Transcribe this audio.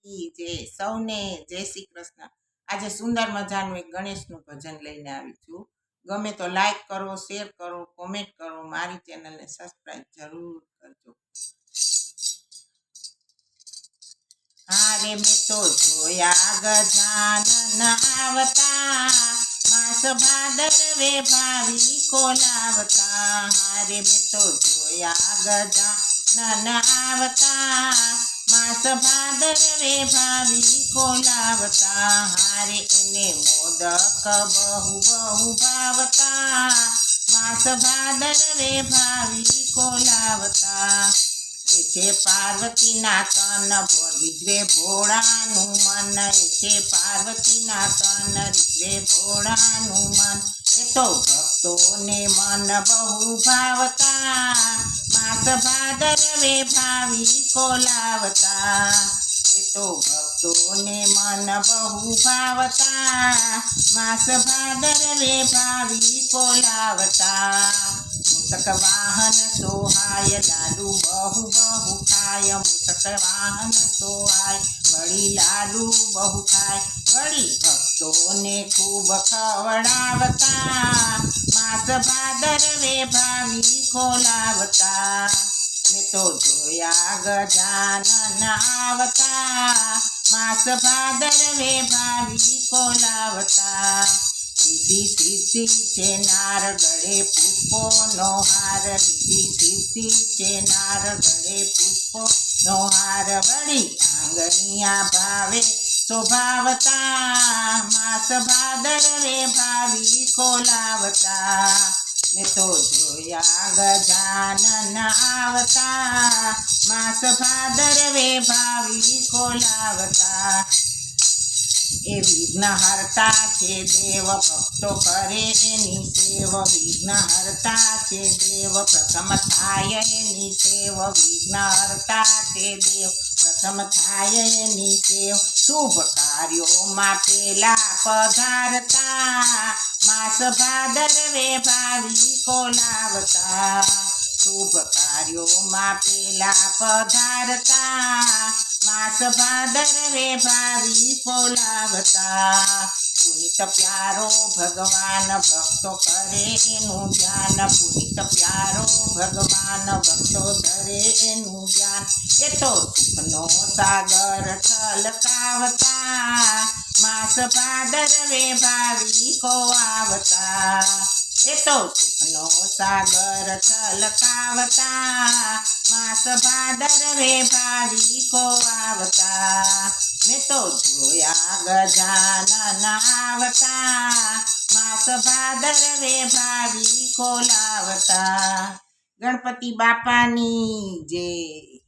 જે સૌને જય શ્રી કૃષ્ણ. આજે સુંદર મજાનું એક ગણેશનું ભજન લઈને આવી છું. ગમે તો લાઈક કરો, શેર કરો, કોમેન્ટ કરો, મારી ચેનલને સબસ્ક્રાઈબ જરૂર કરજો. હારે મેં તો જોયા ગજાનન આવતા, માસ ભાદરવે ભાવિકો લાવતા. હારે મેં તો જોયા ગજાનન આવતા, માસ ભાદરવે ભાવિકો લાવતા. હારે એને મોદક બહુ બહુ ભાવતા, માસ ભાદરવે ભાવિકો લાવતા. છે પાર્વતીના તન રીઝવે ભોળાનું મન, છે પાર્વતીના તન રીઝવે ભોળાનું મન. એ તો ભક્તોને મન બહુ ભાવતા, માસ ભાદરવે ભાવિકો લાવતા. એ તો ભક્તોને મન બહુ ભાવતા, માસ ભાદરવે ભાવિકો લાવતા. મૂષક વાહન સોહાય લાડુ બહુ બહુ ખાય, મૂષક વાહન સોહાય વળી લાડુ બહુ ખાય. વળી ભક્તોને ખૂબ ખવડાવતા, માસ ભાદરવે ભાવિકો લાવતા. મેં તો જોયા ગજાનન આવતા, માસ ભાદરવે ભાવિકો લાવતા. રીધિ સિદ્ધિ છે નાર ગળે પુષ્પોનો હાર, રીધિ સિદ્ધિ છે નાર ગળે પુષ્પોનો હાર. વળી આંગણિયા ભાવે શોભાવતા, માસ ભાદરવે ભાવિકો લાવતા. મેં તો જોયા ગજાનન આવતા, માસ ભાદરવે ભાવિકો લાવતા. એ વિઘ્ન હરતા છે દેવ, ભક્તો કરે એની સેવ. વિઘ્ન હરતા છે દેવ, પ્રથમ થાય એની સેવ. વિઘ્ન હરતા છે દેવ, પ્રથમ થાય એની સેવ. શુભ કાર્યોમાં પેલા પધારતા, માસ ભાદરવે ભાવિકો લાવતા. શુભ કાર્યોમાં પેલા પધારતા, માસ ભાદરવે ભાવિકો લાવતા. પુનિત પ્યારો ભગવાન, ભક્તો કરે એનું ધ્યાન. પુનિત પ્યારો ભગવાન, ભક્તો ધરે એનું ધ્યાન. એ તો સુખનો સાગર છલકાવતા, માસ ભાદરવે ભાવિકો આવતા. એ તો સુખનો સાગર છલકાવતા, માસ ભાદરવે ભાવિકો આવતા. મેં તો જોયા ગજાનન આવતા, માસ ભાદરવે ભાવિકો લાવતા. ગણપતિ બાપાની જય.